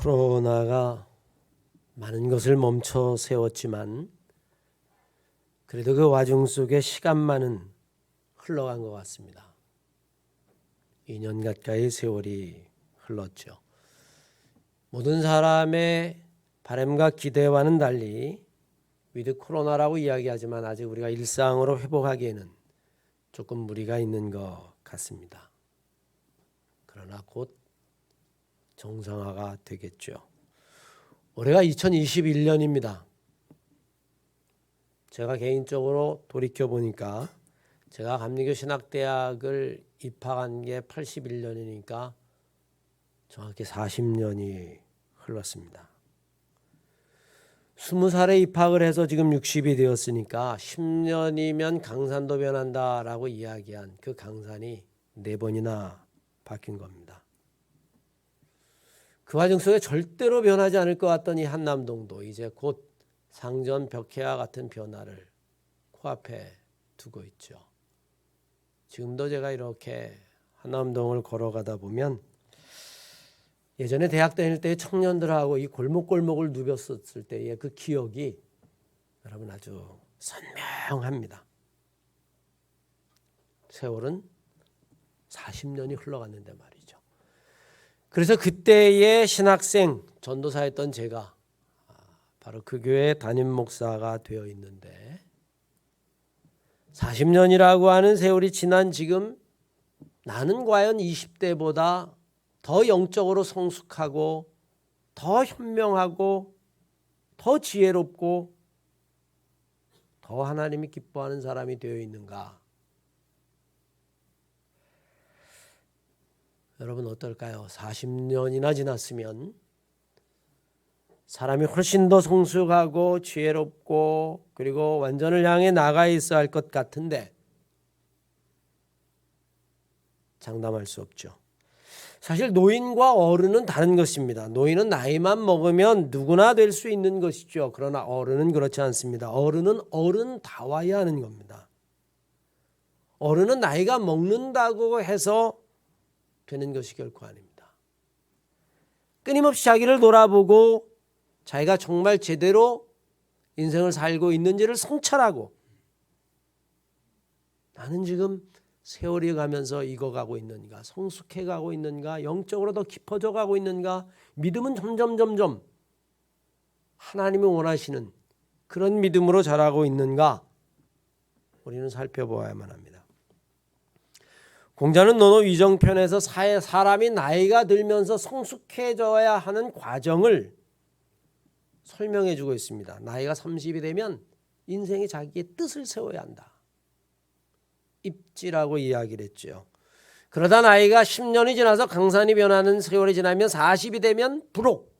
코로나가 많은 것을 멈춰 세웠지만 그래도 그 와중 속에 시간만은 흘러간 것 같습니다. 2년 가까이 세월이 흘렀죠. 모든 사람의 바람과 기대와는 달리 위드 코로나라고 이야기하지만 아직 우리가 일상으로 회복하기에는 조금 무리가 있는 것 같습니다. 그러나 곧 정상화가 되겠죠. 올해가 2021년입니다. 제가 개인적으로 돌이켜보니까 제가 감리교 신학대학을 입학한 게 81년이니까 정확히 40년이 흘렀습니다. 20살에 입학을 해서 지금 60이 되었으니까 10년이면 강산도 변한다라고 이야기한 그 강산이 4번이나 바뀐 겁니다. 그 과정 속에 절대로 변하지 않을 것 같던 이 한남동도 이제 곧 상전 벽해와 같은 변화를 코앞에 두고 있죠. 지금도 제가 이렇게 한남동을 걸어가다 보면 예전에 대학 다닐 때 청년들하고 이 골목골목을 누볐었을 때의 그 기억이 여러분 아주 선명합니다. 세월은 40년이 흘러갔는데 말이죠. 그래서 그때의 신학생 전도사였던 제가 바로 그 교회 담임 목사가 되어 있는데 40년이라고 하는 세월이 지난 지금 나는 과연 20대보다 더 영적으로 성숙하고 더 현명하고 더 지혜롭고 더 하나님이 기뻐하는 사람이 되어 있는가? 여러분 어떨까요? 40년이나 지났으면 사람이 훨씬 더 성숙하고 지혜롭고 그리고 완전을 향해 나가 있어야 할 것 같은데 장담할 수 없죠. 사실 노인과 어른은 다른 것입니다. 노인은 나이만 먹으면 누구나 될 수 있는 것이죠. 그러나 어른은 그렇지 않습니다. 어른은 어른다워야 하는 겁니다. 어른은 나이가 먹는다고 해서 되는 것이 결코 아닙니다. 끊임없이 자기를 돌아보고 자기가 정말 제대로 인생을 살고 있는지를 성찰하고 나는 지금 세월이 가면서 익어가고 있는가, 성숙해가고 있는가, 영적으로 더 깊어져 가고 있는가, 믿음은 점점 하나님이 원하시는 그런 믿음으로 자라고 있는가 우리는 살펴보아야만 합니다. 공자는 논어 위정편에서 사람이 나이가 들면서 성숙해져야 하는 과정을 설명해 주고 있습니다. 나이가 30이 되면 인생이 자기의 뜻을 세워야 한다. 입지라고 이야기를 했죠. 그러다 나이가 10년이 지나서 강산이 변하는 세월이 지나면 40이 되면 부록.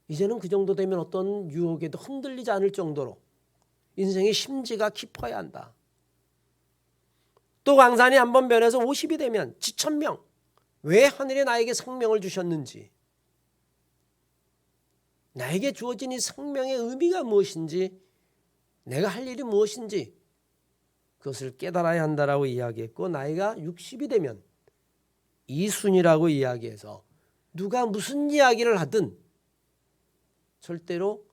이제는 그 정도 되면 어떤 유혹에도 흔들리지 않을 정도로 인생의 심지가 깊어야 한다. 또 강산이 한번 변해서 50이 되면 지천명. 왜 하늘이 나에게 생명을 주셨는지, 나에게 주어진 이 생명의 의미가 무엇인지, 내가 할 일이 무엇인지 그것을 깨달아야 한다라고 이야기했고, 나이가 60이 되면 이순이라고 이야기해서 누가 무슨 이야기를 하든 절대로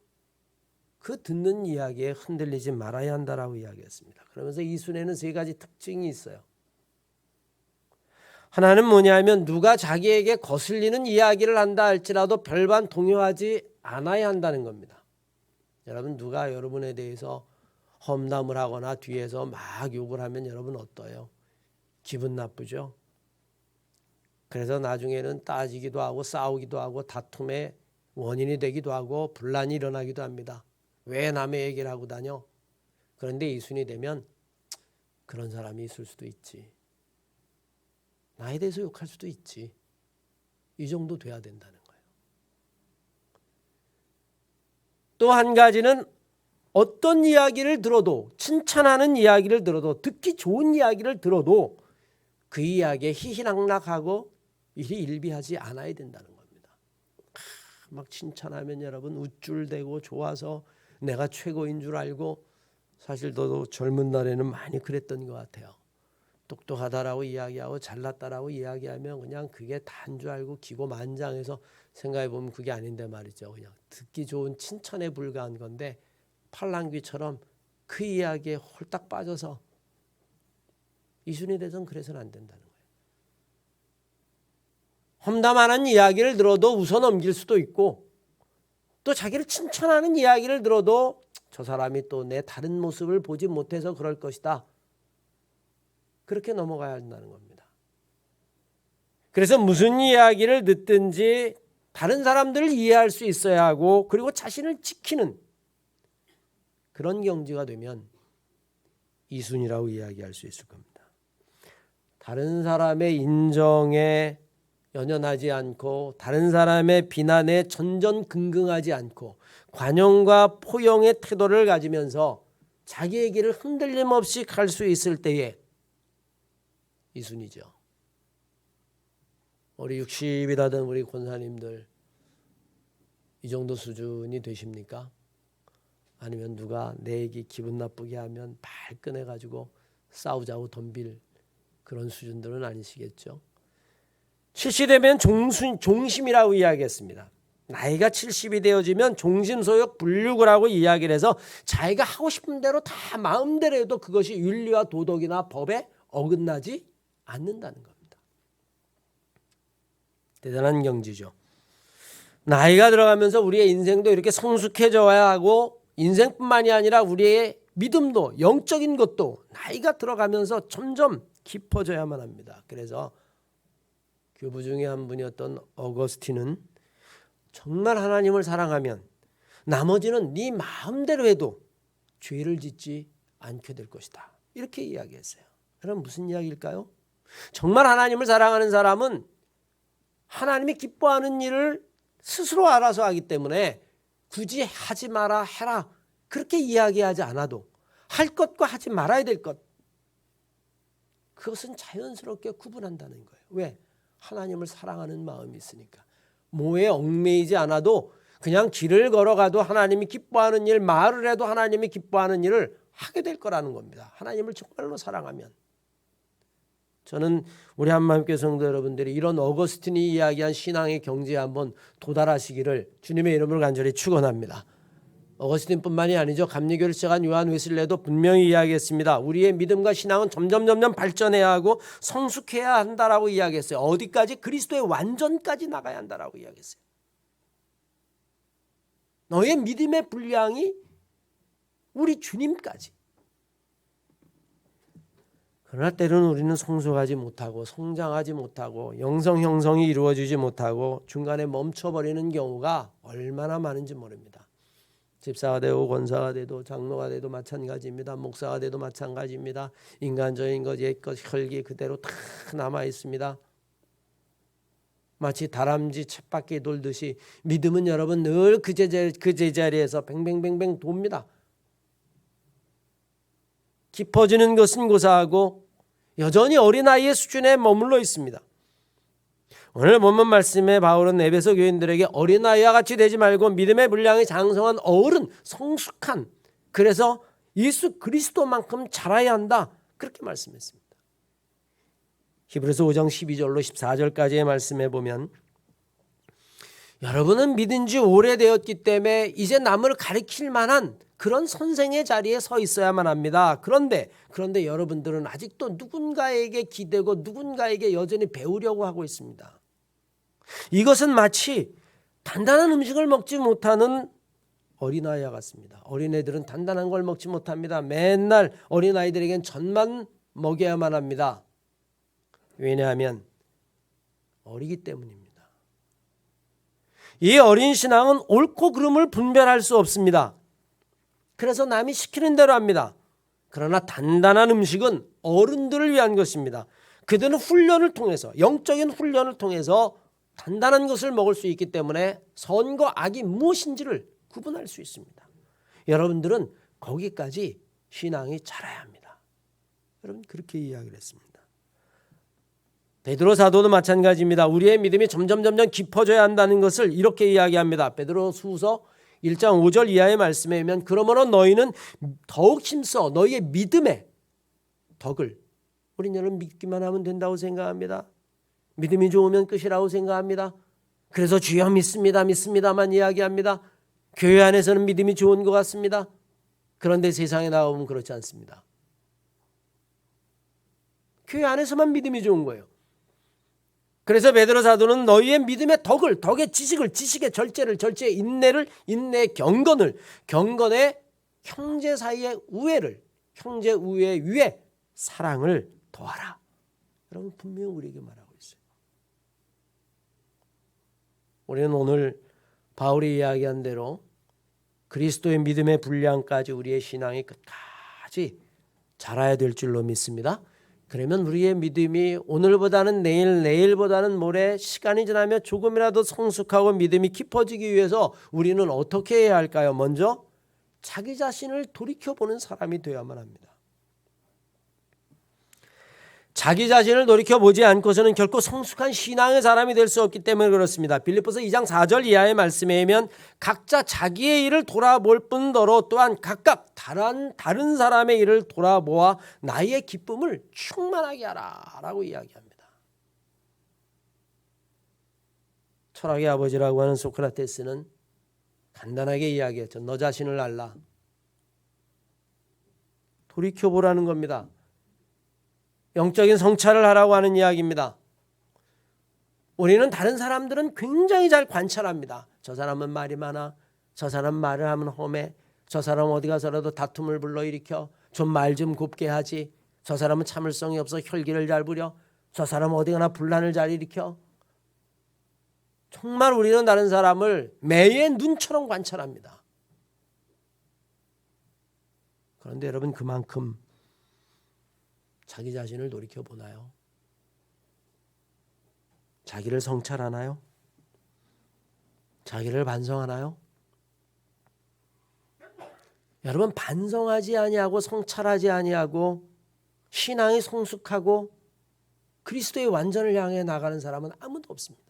그 듣는 이야기에 흔들리지 말아야 한다라고 이야기했습니다. 그러면서 이순에는 3가지 특징이 있어요. 하나는 뭐냐면 누가 자기에게 거슬리는 이야기를 한다 할지라도 별반 동요하지 않아야 한다는 겁니다. 여러분 누가 여러분에 대해서 험담을 하거나 뒤에서 막 욕을 하면 여러분 어떠요? 기분 나쁘죠? 그래서 나중에는 따지기도 하고 싸우기도 하고 다툼의 원인이 되기도 하고 분란이 일어나기도 합니다. 왜 남의 얘기를 하고 다녀? 그런데 이순이 되면 그런 사람이 있을 수도 있지. 나에 대해서 욕할 수도 있지. 이 정도 돼야 된다는 거예요. 또 한 가지는 어떤 이야기를 들어도, 칭찬하는 이야기를 들어도, 듣기 좋은 이야기를 들어도 그 이야기에 희희낙낙하고 일희일비하지 않아야 된다는 겁니다. 막 칭찬하면 여러분 우쭐대고 좋아서 내가 최고인 줄 알고, 사실 너도 젊은 날에는 많이 그랬던 것 같아요. 똑똑하다라고 이야기하고 잘났다라고 이야기하면 그냥 그게 다인 줄 알고 기고만장해서 생각해 보면 그게 아닌데 말이죠. 그냥 듣기 좋은 칭찬에 불과한 건데 팔랑귀처럼 그 이야기에 홀딱 빠져서 이순이 돼서는 그래서는 안 된다는 거예요. 험담하는 이야기를 들어도 웃어 넘길 수도 있고 또 자기를 칭찬하는 이야기를 들어도 저 사람이 또 내 다른 모습을 보지 못해서 그럴 것이다. 그렇게 넘어가야 한다는 겁니다. 그래서 무슨 이야기를 듣든지 다른 사람들을 이해할 수 있어야 하고 그리고 자신을 지키는 그런 경지가 되면 이순이라고 이야기할 수 있을 겁니다. 다른 사람의 인정에 연연하지 않고 다른 사람의 비난에 전전긍긍하지 않고 관용과 포용의 태도를 가지면서 자기의 길을 흔들림 없이 갈 수 있을 때에 이순이죠. 우리 60이라던 우리 권사님들 이 정도 수준이 되십니까? 아니면 누가 내 얘기 기분 나쁘게 하면 발끈해가지고 싸우자고 덤빌 그런 수준들은 아니시겠죠. 70이 되면 종심이라고 이야기했습니다. 나이가 70이 되어지면 종심소욕 불육을 하고 이야기를 해서 자기가 하고 싶은 대로 다 마음대로 해도 그것이 윤리와 도덕이나 법에 어긋나지 않는다는 겁니다. 대단한 경지죠. 나이가 들어가면서 우리의 인생도 이렇게 성숙해져야 하고 인생뿐만이 아니라 우리의 믿음도 영적인 것도 나이가 들어가면서 점점 깊어져야만 합니다. 그래서 교부 중에 한 분이었던 어거스틴은 정말 하나님을 사랑하면 나머지는 네 마음대로 해도 죄를 짓지 않게 될 것이다. 이렇게 이야기했어요. 그럼 무슨 이야기일까요? 정말 하나님을 사랑하는 사람은 하나님이 기뻐하는 일을 스스로 알아서 하기 때문에 굳이 하지 마라 해라 그렇게 이야기하지 않아도 할 것과 하지 말아야 될 것 그것은 자연스럽게 구분한다는 거예요. 왜? 하나님을 사랑하는 마음이 있으니까. 뭐에 얽매이지 않아도 그냥 길을 걸어가도 하나님이 기뻐하는 일, 말을 해도 하나님이 기뻐하는 일을 하게 될 거라는 겁니다. 하나님을 정말로 사랑하면. 저는 우리 한마음교회 성도 여러분들이 이런 어거스틴이 이야기한 신앙의 경지에 한번 도달하시기를 주님의 이름으로 간절히 축원합니다. 어거스틴뿐만이 아니죠. 감리교를 시작한 요한 웨슬레도 분명히 이야기했습니다. 우리의 믿음과 신앙은 점점 발전해야 하고 성숙해야 한다라고 이야기했어요. 어디까지? 그리스도의 완전까지 나가야 한다라고 이야기했어요. 너의 믿음의 분량이 우리 주님까지. 그러나 때로는 우리는 성숙하지 못하고 성장하지 못하고 영성 형성이 이루어지지 못하고 중간에 멈춰버리는 경우가 얼마나 많은지 모릅니다. 집사가 되고 권사가 돼도 장로가 돼도 마찬가지입니다. 목사가 돼도 마찬가지입니다. 인간적인 것, 옛것, 혈기 그대로 다 남아 있습니다. 마치 다람쥐 쳇바퀴 돌듯이 믿음은 여러분 늘 그 제자리에서 뱅뱅뱅뱅 돕니다. 깊어지는 것은 고사하고 여전히 어린아이의 수준에 머물러 있습니다. 오늘 본문 말씀에 바울은 에베소 교인들에게 어린아이와 같이 되지 말고 믿음의 분량이 장성한 어른, 성숙한 그래서 예수 그리스도만큼 자라야 한다 그렇게 말씀했습니다. 히브리서 5장 12절로 14절까지의 말씀에 보면 여러분은 믿은 지 오래되었기 때문에 이제 남을 가르칠 만한 그런 선생의 자리에 서 있어야만 합니다. 그런데 여러분들은 아직도 누군가에게 기대고 누군가에게 여전히 배우려고 하고 있습니다. 이것은 마치 단단한 음식을 먹지 못하는 어린아이와 같습니다. 어린애들은 단단한 걸 먹지 못합니다. 맨날 어린아이들에겐 젖만 먹여야만 합니다. 왜냐하면 어리기 때문입니다. 이 어린 신앙은 옳고 그름을 분별할 수 없습니다. 그래서 남이 시키는 대로 합니다. 그러나 단단한 음식은 어른들을 위한 것입니다. 그들은 훈련을 통해서 영적인 훈련을 통해서 단단한 것을 먹을 수 있기 때문에 선과 악이 무엇인지를 구분할 수 있습니다. 여러분들은 거기까지 신앙이 자라야 합니다. 여러분 그렇게 이야기를 했습니다. 베드로 사도도 마찬가지입니다. 우리의 믿음이 점점 깊어져야 한다는 것을 이렇게 이야기합니다. 베드로후서 1장 5절 이하의 말씀에 보면 그러므로 너희는 더욱 힘써 너희의 믿음의 덕을 우린 여러분 믿기만 하면 된다고 생각합니다. 믿음이 좋으면 끝이라고 생각합니다. 그래서 주여 믿습니다, 믿습니다만 이야기합니다. 교회 안에서는 믿음이 좋은 것 같습니다. 그런데 세상에 나오면 그렇지 않습니다. 교회 안에서만 믿음이 좋은 거예요. 그래서 베드로 사도는 너희의 믿음의 덕의 지식을, 지식의 절제를, 절제의 인내를, 인내의 경건의 형제 사이의 우애를, 형제 우애 위에 사랑을 더하라. 여러분 분명히 우리에게 말하고 있어요. 우리는 오늘 바울이 이야기한 대로 그리스도의 믿음의 분량까지 우리의 신앙이 끝까지 자라야 될 줄로 믿습니다. 그러면 우리의 믿음이 오늘보다는 내일, 내일보다는 모레 시간이 지나면 조금이라도 성숙하고 믿음이 깊어지기 위해서 우리는 어떻게 해야 할까요? 먼저 자기 자신을 돌이켜보는 사람이 되어야만 합니다. 자기 자신을 돌이켜보지 않고서는 결코 성숙한 신앙의 사람이 될 수 없기 때문에 그렇습니다. 빌립보서 2장 4절 이하의 말씀에 의하면 각자 자기의 일을 돌아볼 뿐더러 또한 각각 다른 사람의 일을 돌아보아 나의 기쁨을 충만하게 하라 라고 이야기합니다. 철학의 아버지라고 하는 소크라테스는 간단하게 이야기했죠. 너 자신을 알라. 돌이켜보라는 겁니다. 영적인 성찰을 하라고 하는 이야기입니다. 우리는 다른 사람들은 굉장히 잘 관찰합니다. 저 사람은 말이 많아. 저 사람 말을 하면 험해. 저 사람 어디 가서라도 다툼을 불러일으켜. 좀 말 좀 곱게 하지. 저 사람은 참을성이 없어 혈기를 잘 부려. 저 사람은 어디 가나 분란을 잘 일으켜. 정말 우리는 다른 사람을 매의 눈처럼 관찰합니다. 그런데 여러분 그만큼 자기 자신을 돌이켜보나요? 자기를 성찰하나요? 자기를 반성하나요? 여러분 반성하지 아니하고 성찰하지 아니하고 신앙이 성숙하고 그리스도의 완전을 향해 나가는 사람은 아무도 없습니다.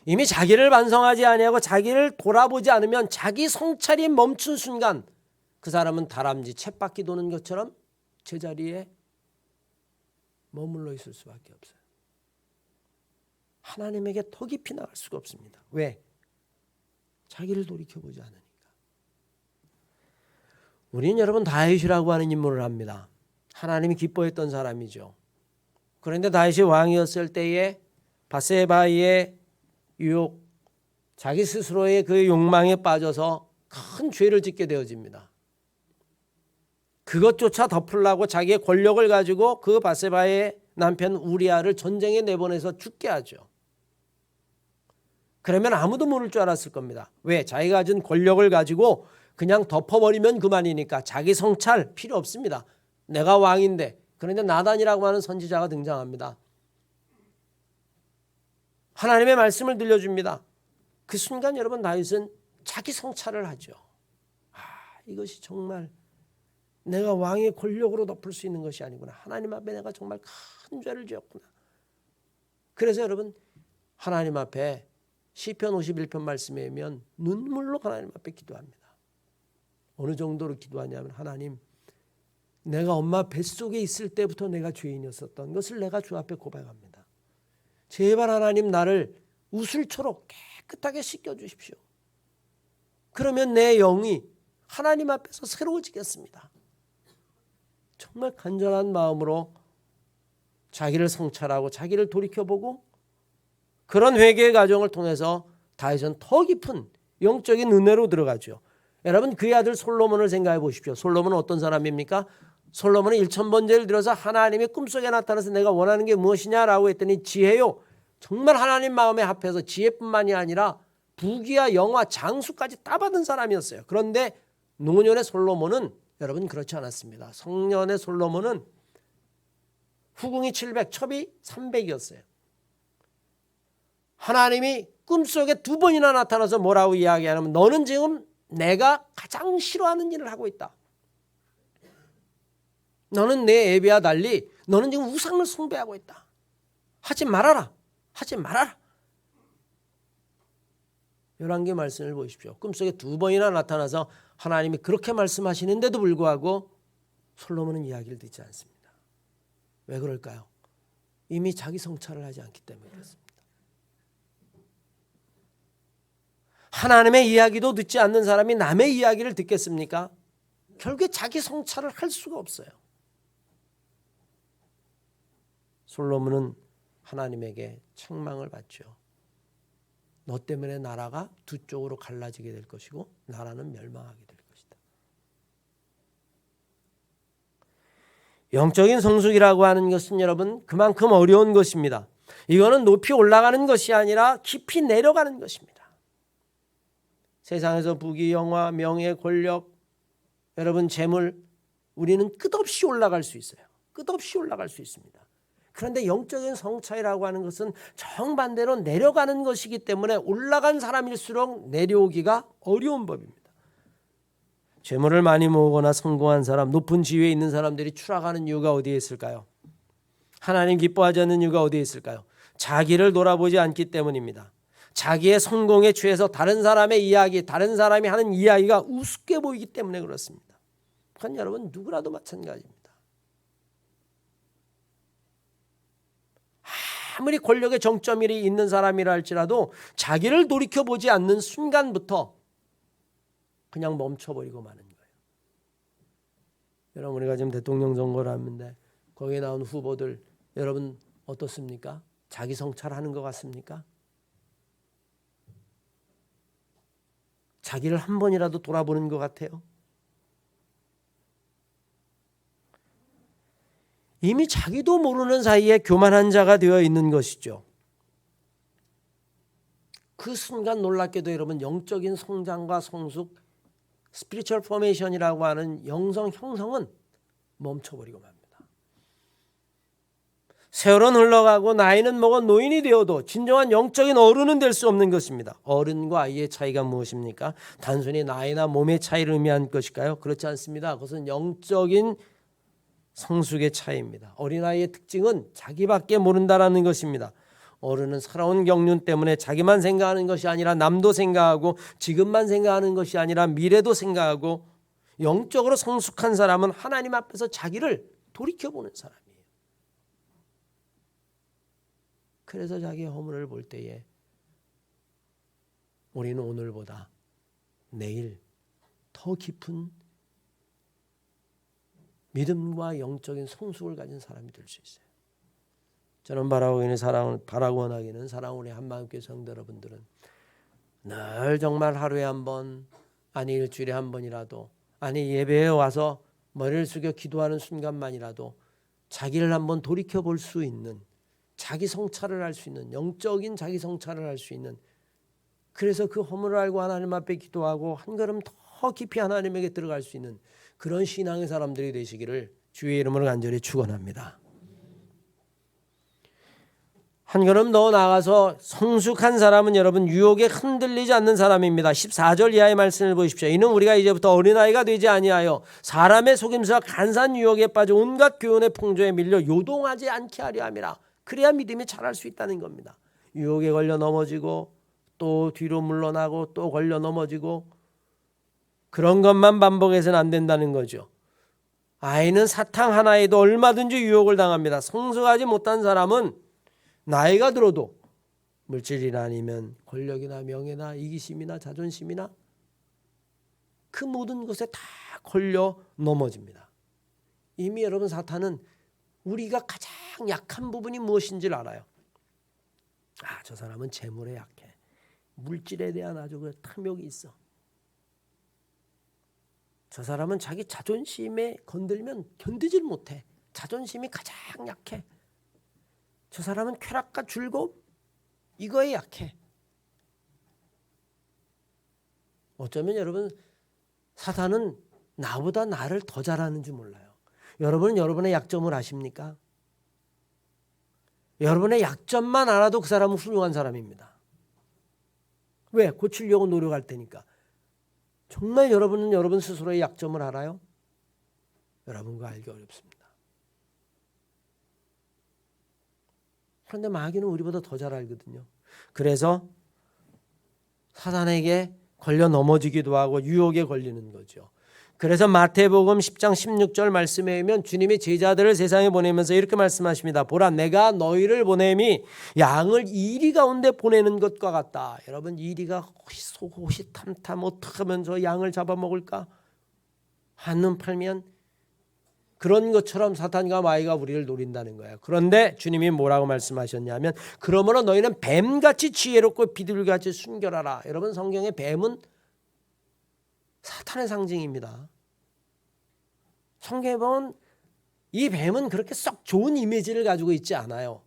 이미 자기를 반성하지 아니하고 자기를 돌아보지 않으면 자기 성찰이 멈춘 순간 그 사람은 다람쥐 쳇바퀴 도는 것처럼 제자리에 머물러 있을 수밖에 없어요. 하나님에게 더 깊이 나갈 수가 없습니다. 왜? 자기를 돌이켜보지 않으니까. 우리는 여러분 다윗이라고 하는 인물을 합니다. 하나님이 기뻐했던 사람이죠. 그런데 다윗이 왕이었을 때에 바세바의 유혹, 자기 스스로의 그 욕망에 빠져서 큰 죄를 짓게 되어집니다. 그것조차 덮으려고 자기의 권력을 가지고 그 바세바의 남편 우리아를 전쟁에 내보내서 죽게 하죠. 그러면 아무도 모를 줄 알았을 겁니다. 왜? 자기가 가진 권력을 가지고 그냥 덮어버리면 그만이니까 자기 성찰 필요 없습니다. 내가 왕인데. 그런데 나단이라고 하는 선지자가 등장합니다. 하나님의 말씀을 들려줍니다. 그 순간 여러분 다윗은 자기 성찰을 하죠. 이것이 정말 내가 왕의 권력으로 덮을 수 있는 것이 아니구나. 하나님 앞에 내가 정말 큰 죄를 지었구나. 그래서 여러분 하나님 앞에 시편 51편 말씀에 의하면 눈물로 하나님 앞에 기도합니다. 어느 정도로 기도하냐면 하나님 내가 엄마 뱃속에 있을 때부터 내가 죄인이었었던 것을 내가 주 앞에 고백합니다. 제발 하나님 나를 우슬초록 깨끗하게 씻겨주십시오. 그러면 내 영이 하나님 앞에서 새로워지겠습니다. 정말 간절한 마음으로 자기를 성찰하고 자기를 돌이켜보고 그런 회개의 과정을 통해서 다윗은 더 깊은 영적인 은혜로 들어가죠. 여러분 그의 아들 솔로몬을 생각해 보십시오. 솔로몬은 어떤 사람입니까? 솔로몬은 1000번제를 들어서 하나님의 꿈속에 나타나서 내가 원하는 게 무엇이냐라고 했더니 지혜요. 정말 하나님 마음에 합해서 지혜뿐만이 아니라 부귀와 영화 장수까지 따받은 사람이었어요. 그런데 노년의 솔로몬은 여러분 그렇지 않았습니다. 성년의 솔로몬은 후궁이 700, 첩이 300이었어요. 하나님이 꿈속에 2번이나 나타나서 뭐라고 이야기하냐면 너는 지금 내가 가장 싫어하는 일을 하고 있다. 너는 내 애비와 달리 너는 지금 우상을 숭배하고 있다. 하지 말아라. 하지 말아라. 열왕기 말씀을 보십시오. 꿈속에 2번이나 나타나서 하나님이 그렇게 말씀하시는데도 불구하고 솔로몬은 이야기를 듣지 않습니다. 왜 그럴까요? 이미 자기 성찰을 하지 않기 때문에 그렇습니다. 하나님의 이야기도 듣지 않는 사람이 남의 이야기를 듣겠습니까? 결국에 자기 성찰을 할 수가 없어요. 솔로몬은 하나님에게 책망을 받죠. 너 때문에 나라가 두 쪽으로 갈라지게 될 것이고 나라는 멸망하게 될 것이다. 영적인 성숙이라고 하는 것은 여러분 그만큼 어려운 것입니다. 이거는 높이 올라가는 것이 아니라 깊이 내려가는 것입니다. 세상에서 부귀, 영화, 명예, 권력, 여러분 재물, 우리는 끝없이 올라갈 수 있어요. 끝없이 올라갈 수 있습니다. 그런데 영적인 성찰이라고 하는 것은 정반대로 내려가는 것이기 때문에 올라간 사람일수록 내려오기가 어려운 법입니다. 재물을 많이 모으거나 성공한 사람, 높은 지위에 있는 사람들이 추락하는 이유가 어디에 있을까요? 하나님 기뻐하지 않는 이유가 어디에 있을까요? 자기를 돌아보지 않기 때문입니다. 자기의 성공에 취해서 다른 사람의 이야기, 다른 사람이 하는 이야기가 우습게 보이기 때문에 그렇습니다. 그건 여러분 누구라도 마찬가지입니다. 아무리 권력의 정점이 있는 사람이라 할지라도 자기를 돌이켜보지 않는 순간부터 그냥 멈춰버리고 마는 거예요. 여러분 우리가 지금 대통령 선거를 하는데 거기에 나온 후보들 여러분 어떻습니까? 자기 성찰하는 것 같습니까? 자기를 한 번이라도 돌아보는 것 같아요. 이미 자기도 모르는 사이에 교만한 자가 되어 있는 것이죠. 그 순간 놀랍게도 여러분 영적인 성장과 성숙, 스피리추얼 포메이션이라고 하는 영성 형성은 멈춰버리고 맙니다. 세월은 흘러가고 나이는 먹어 노인이 되어도 진정한 영적인 어른은 될 수 없는 것입니다. 어른과 아이의 차이가 무엇입니까? 단순히 나이나 몸의 차이를 의미한 것일까요? 그렇지 않습니다. 그것은 영적인 성숙의 차이입니다. 어린아이의 특징은 자기밖에 모른다라는 것입니다. 어른은 살아온 경륜 때문에 자기만 생각하는 것이 아니라 남도 생각하고 지금만 생각하는 것이 아니라 미래도 생각하고 영적으로 성숙한 사람은 하나님 앞에서 자기를 돌이켜보는 사람이에요. 그래서 자기의 허물을 볼 때에 우리는 오늘보다 내일 더 깊은 믿음과 영적인 성숙을 가진 사람이 될 수 있어요. 저는 바라고 원하기는 사랑하는 우리 한마음교회 성도 여러분들은 늘 정말 하루에 한 번, 아니 일주일에 한 번이라도, 아니 예배에 와서 머리를 숙여 기도하는 순간만이라도 자기를 한번 돌이켜 볼 수 있는, 자기 성찰을 할 수 있는, 영적인 자기 성찰을 할 수 있는, 그래서 그 허물을 알고 하나님 앞에 기도하고 한 걸음 더 깊이 하나님에게 들어갈 수 있는 그런 신앙의 사람들이 되시기를 주의 이름으로 간절히 축원합니다. 한 걸음 더 나아가서 성숙한 사람은 여러분 유혹에 흔들리지 않는 사람입니다. 14절 이하의 말씀을 보십시오. 이는 우리가 이제부터 어린아이가 되지 아니하여 사람의 속임수와 간사한 유혹에 빠져 온갖 교훈의 풍조에 밀려 요동하지 않게 하려 함이라. 그래야 믿음이 자랄 수 있다는 겁니다. 유혹에 걸려 넘어지고 또 뒤로 물러나고 또 걸려 넘어지고 그런 것만 반복해서는 안 된다는 거죠. 아이는 사탕 하나에도 얼마든지 유혹을 당합니다. 성숙하지 못한 사람은 나이가 들어도 물질이나 아니면 권력이나 명예나 이기심이나 자존심이나 그 모든 것에 다 걸려 넘어집니다. 이미 여러분 사탄은 우리가 가장 약한 부분이 무엇인지를 알아요. 저 사람은 재물에 약해. 물질에 대한 아주 그 탐욕이 있어. 저 사람은 자기 자존심에 건들면 견디질 못해. 자존심이 가장 약해. 저 사람은 쾌락과 즐거움 이거에 약해. 어쩌면 여러분 사탄은 나보다 나를 더 잘하는 줄 몰라요. 여러분은 여러분의 약점을 아십니까? 여러분의 약점만 알아도 그 사람은 훌륭한 사람입니다. 왜? 고치려고 노력할 테니까. 정말 여러분은 여러분 스스로의 약점을 알아요? 여러분과 알기 어렵습니다. 그런데 마귀는 우리보다 더 잘 알거든요. 그래서 사탄에게 걸려 넘어지기도 하고 유혹에 걸리는 거죠. 그래서 마태복음 10장 16절 말씀에 보면 주님이 제자들을 세상에 보내면서 이렇게 말씀하십니다. 보라, 내가 너희를 보냄이 양을 이리 가운데 보내는 것과 같다. 여러분, 이리가 호시탐탐 어떻게 하면 저 양을 잡아먹을까? 한눈 팔면 그런 것처럼 사탄과 마귀가 우리를 노린다는 거예요. 그런데 주님이 뭐라고 말씀하셨냐면, 그러므로 너희는 뱀같이 지혜롭고 비둘기같이 순결하라. 여러분, 성경의 뱀은 사탄의 상징입니다. 성경에 보면 이 뱀은 그렇게 썩 좋은 이미지를 가지고 있지 않아요.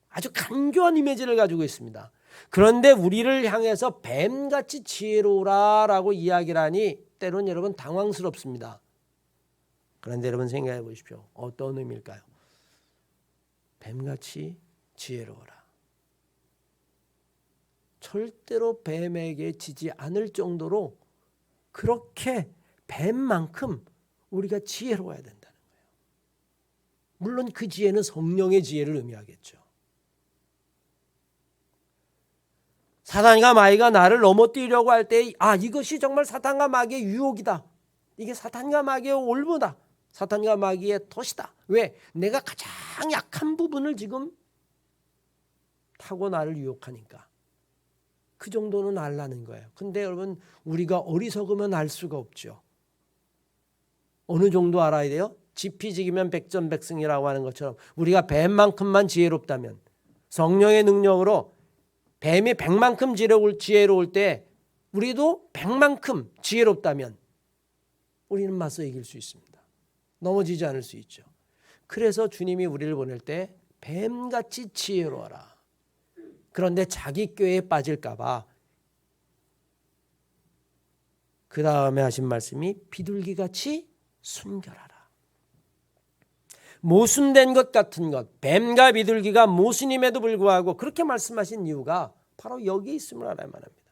아주 간교한 이미지를 가지고 있습니다. 그런데 우리를 향해서 뱀같이 지혜로우라라고 이야기를 하니 때로는 여러분 당황스럽습니다. 그런데 여러분 생각해 보십시오. 어떤 의미일까요? 뱀같이 지혜로워라. 절대로 뱀에게 지지 않을 정도로 그렇게 뱀만큼 우리가 지혜로워야 된다는 거예요. 물론 그 지혜는 성령의 지혜를 의미하겠죠. 사탄과 마귀가 나를 넘어뜨리려고 할 때, 이것이 정말 사탄과 마귀의 유혹이다. 이게 사탄과 마귀의 올무다. 사탄과 마귀의 덫이다. 왜? 내가 가장 약한 부분을 지금 타고 나를 유혹하니까. 그 정도는 알라는 거예요. 근데 여러분, 우리가 어리석으면 알 수가 없죠. 어느 정도 알아야 돼요? 지피지기면 백전백승이라고 하는 것처럼 우리가 뱀만큼만 지혜롭다면, 성령의 능력으로 뱀이 100만큼 지혜로울 때 우리도 100만큼 지혜롭다면 우리는 맞서 이길 수 있습니다. 넘어지지 않을 수 있죠. 그래서 주님이 우리를 보낼 때 뱀같이 지혜로워라. 그런데 자기 꾀에 빠질까 봐 그 다음에 하신 말씀이 비둘기같이 순결하라. 모순된 것 같은 것, 뱀과 비둘기가 모순임에도 불구하고 그렇게 말씀하신 이유가 바로 여기에 있음을 알아야만 합니다.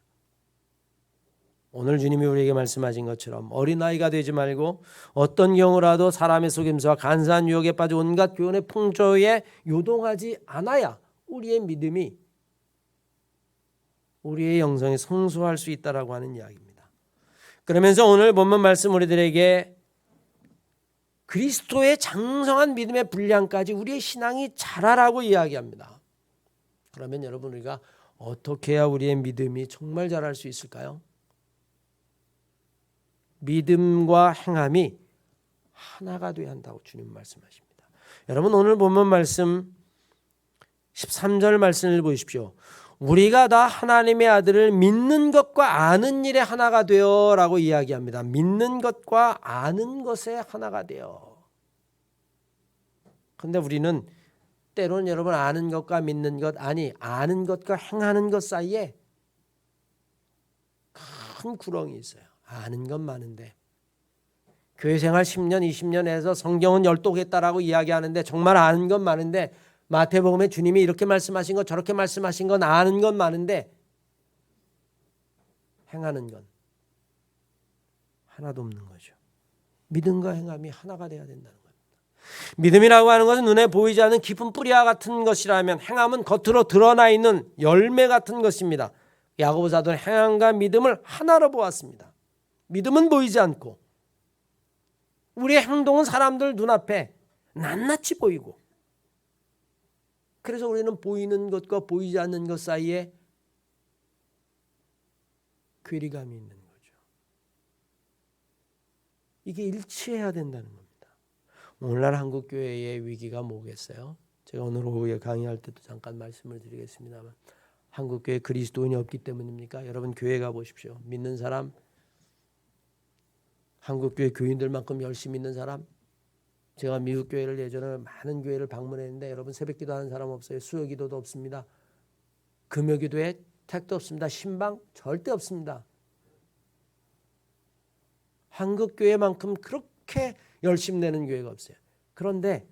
오늘 주님이 우리에게 말씀하신 것처럼 어린아이가 되지 말고 어떤 경우라도 사람의 속임수와 간사한 유혹에 빠져 온갖 교훈의 풍조에 요동하지 않아야 우리의 믿음이, 우리의 영성이 성숙할 수 있다라고 하는 이야기입니다. 그러면서 오늘 본문 말씀 우리들에게 그리스도의 장성한 믿음의 분량까지 우리의 신앙이 자라라고 이야기합니다. 그러면 여러분, 우리가 어떻게 해야 우리의 믿음이 정말 자랄 수 있을까요? 믿음과 행함이 하나가 되어야 한다고 주님 말씀하십니다. 여러분, 오늘 본문 말씀 13절 말씀을 보십시오. 우리가 다 하나님의 아들을 믿는 것과 아는 일에 하나가 되어 라고 이야기합니다. 믿는 것과 아는 것에 하나가 되어. 그런데 우리는 때로는 여러분, 아는 것과 믿는 것, 아는 것과 행하는 것 사이에 큰 구렁이 있어요. 아는 건 많은데, 교회 생활 10년 20년 해서 성경은 열독했다라고 이야기하는데 정말 아는 건 많은데, 마태복음에 주님이 이렇게 말씀하신 것 저렇게 말씀하신 건 아는 건 많은데 행하는 건 하나도 없는 거죠. 믿음과 행함이 하나가 돼야 된다는 겁니다. 믿음이라고 하는 것은 눈에 보이지 않는 깊은 뿌리와 같은 것이라면, 행함은 겉으로 드러나 있는 열매 같은 것입니다. 야고보 사도는 행함과 믿음을 하나로 보았습니다. 믿음은 보이지 않고 우리의 행동은 사람들 눈앞에 낱낱이 보이고, 그래서 우리는 보이는 것과 보이지 않는 것 사이에 괴리감이 있는 거죠. 이게 일치해야 된다는 겁니다. 오늘날 한국교회의 위기가 뭐겠어요? 제가 오늘 오후에 강의할 때도 잠깐 말씀을 드리겠습니다만, 한국교회 그리스도인이 없기 때문입니까? 여러분, 교회 가보십시오. 믿는 사람, 한국교회 교인들만큼 열심히 있는 사람, 제가 미국 교회를 예전에 많은 교회를 방문했는데 여러분, 새벽기도 하는 사람 없어요. 수요기도도 없습니다. 금요기도에 택도 없습니다. 신방 절대 없습니다. 한국 교회만큼 그렇게 열심히 내는 교회가 없어요. 그런데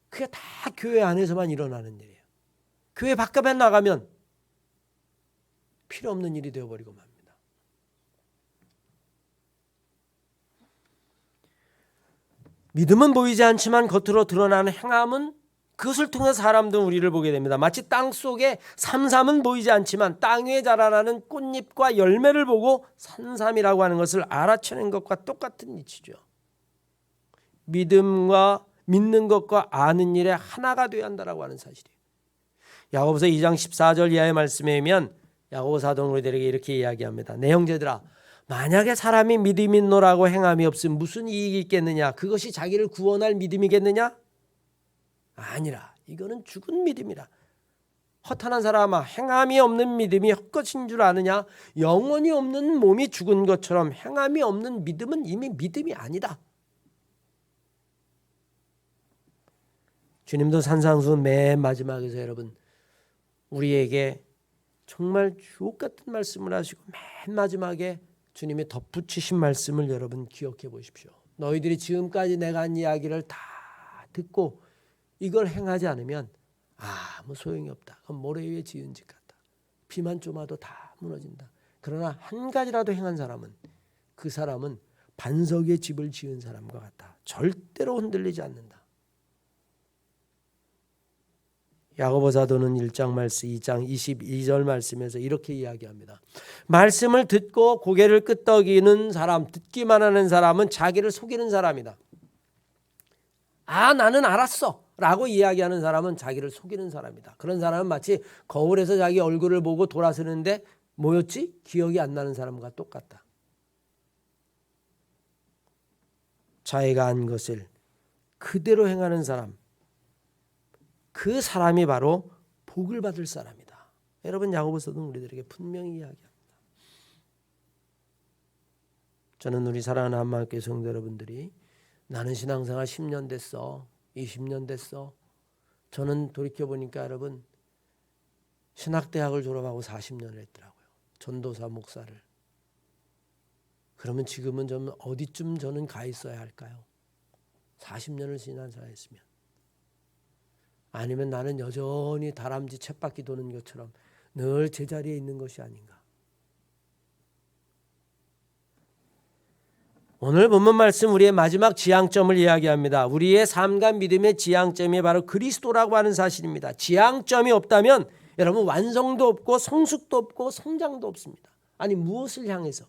그게 다 교회 안에서만 일어나는 일이에요. 교회 바깥에 나가면 필요 없는 일이 되어버리고 맙니다. 믿음은 보이지 않지만 겉으로 드러나는 행함은 그것을 통해 사람들은 우리를 보게 됩니다. 마치 땅 속에 삼삼은 보이지 않지만 땅 위에 자라나는 꽃잎과 열매를 보고 산삼이라고 하는 것을 알아채는 것과 똑같은 이치죠. 믿음과 믿는 것과 아는 일에 하나가 되어야 한다라고 하는 사실이에요. 야고보서 2장 14절 이하의 말씀에 의하면 야고보 사도는 우리들에게 이렇게 이야기합니다. 내 형제들아, 만약에 사람이 믿음이 있노라고 행함이 없으면 무슨 이익이 있겠느냐? 그것이 자기를 구원할 믿음이겠느냐? 아니라 이거는 죽은 믿음이라. 허탄한 사람아, 행함이 없는 믿음이 헛것인 줄 아느냐? 영혼이 없는 몸이 죽은 것처럼 행함이 없는 믿음은 이미 믿음이 아니다. 주님도 산상수 맨 마지막에서 여러분 우리에게 정말 주옥 같은 말씀을 하시고 맨 마지막에 주님이 덧붙이신 말씀을 여러분 기억해 보십시오. 너희들이 지금까지 내가 한 이야기를 다 듣고 이걸 행하지 않으면 아무 소용이 없다. 그건 모래 위에 지은 집 같다. 비만 좀 와도 다 무너진다. 그러나 한 가지라도 행한 사람은 그 사람은 반석 위에 집을 지은 사람과 같다. 절대로 흔들리지 않는다. 야고보 사도는 1장 말씀 2장 22절 말씀에서 이렇게 이야기합니다. 말씀을 듣고 고개를 끄덕이는 사람, 듣기만 하는 사람은 자기를 속이는 사람이다. 아, 나는 알았어 라고 이야기하는 사람은 자기를 속이는 사람이다. 그런 사람은 마치 거울에서 자기 얼굴을 보고 돌아서는데 뭐였지? 기억이 안 나는 사람과 똑같다. 자기가 한 것을 그대로 행하는 사람, 그 사람이 바로 복을 받을 사람이다. 여러분 야고보서는 우리들에게 분명히 이야기합니다. 저는 우리 사랑하는 한마음교회 성도 여러분들이 나는 신앙생활 10년 됐어, 20년 됐어. 저는 돌이켜보니까 여러분 신학대학을 졸업하고 40년을 했더라고요. 전도사 목사를. 그러면 지금은 좀 어디쯤 저는 가 있어야 할까요? 40년을 신앙생활했으면. 아니면 나는 여전히 다람쥐 쳇바퀴 도는 것처럼 늘 제자리에 있는 것이 아닌가. 오늘 본문 말씀 우리의 마지막 지향점을 이야기합니다. 우리의 삶과 믿음의 지향점이 바로 그리스도라고 하는 사실입니다. 지향점이 없다면 여러분 완성도 없고 성숙도 없고 성장도 없습니다. 아니 무엇을 향해서?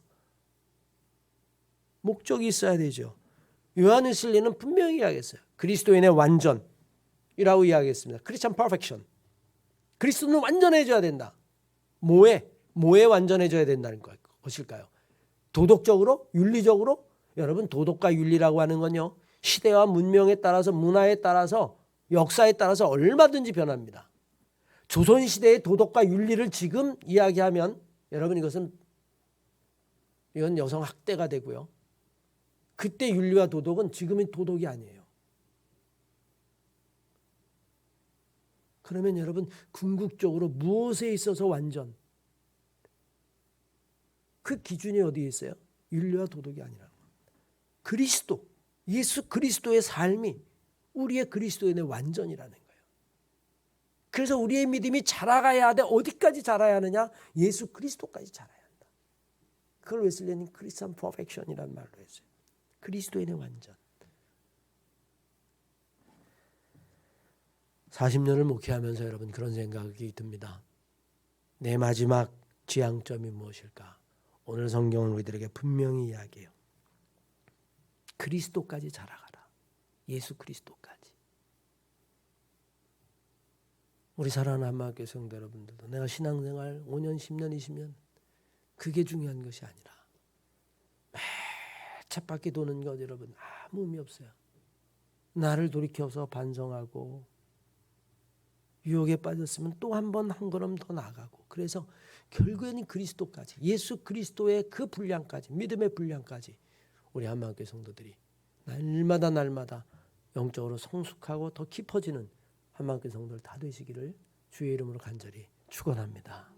목적이 있어야 되죠. 요한일서는 분명히 이야기했어요. 그리스도인의 완전이라고 이야기했습니다. 크리스천 퍼펙션. 그리스도는 완전해져야 된다. 뭐에 완전해져야 된다는 것일까요? 도덕적으로? 윤리적으로? 여러분 도덕과 윤리라고 하는 건요. 시대와 문명에 따라서 문화에 따라서 역사에 따라서 얼마든지 변합니다. 조선시대의 도덕과 윤리를 지금 이야기하면 여러분 이건 여성 학대가 되고요. 그때 윤리와 도덕은 지금의 도덕이 아니에요. 그러면 여러분 궁극적으로 무엇에 있어서 완전? 그 기준이 어디에 있어요? 윤리와 도덕이 아니라 그리스도, 예수 그리스도의 삶이 우리의 그리스도인의 완전이라는 거예요. 그래서 우리의 믿음이 자라가야 돼. 어디까지 자라야 하느냐? 예수 그리스도까지 자라야 한다. 그걸 웨슬리는 크리스천 퍼펙션이라는 말로 했어요. 그리스도인의 완전. 40년을 목회하면서 여러분 그런 생각이 듭니다. 내 마지막 지향점이 무엇일까? 오늘 성경은 우리들에게 분명히 이야기해요. 그리스도까지 자라가라. 예수 그리스도까지. 우리 사랑하는 한마음교회 성도 여러분들도 내가 신앙생활 5년, 10년, 20년 그게 중요한 것이 아니라 매 쳇바퀴 도는 것 여러분 아무 의미 없어요. 나를 돌이켜서 반성하고 유혹에 빠졌으면 또 한 번 한 걸음 더 나아가고 그래서 결국에는 그리스도까지 예수 그리스도의 그 분량까지 믿음의 분량까지 우리 한마음교회 성도들이 날마다 영적으로 성숙하고 더 깊어지는 한마음교회 성도들 다 되시기를 주의 이름으로 간절히 축원합니다.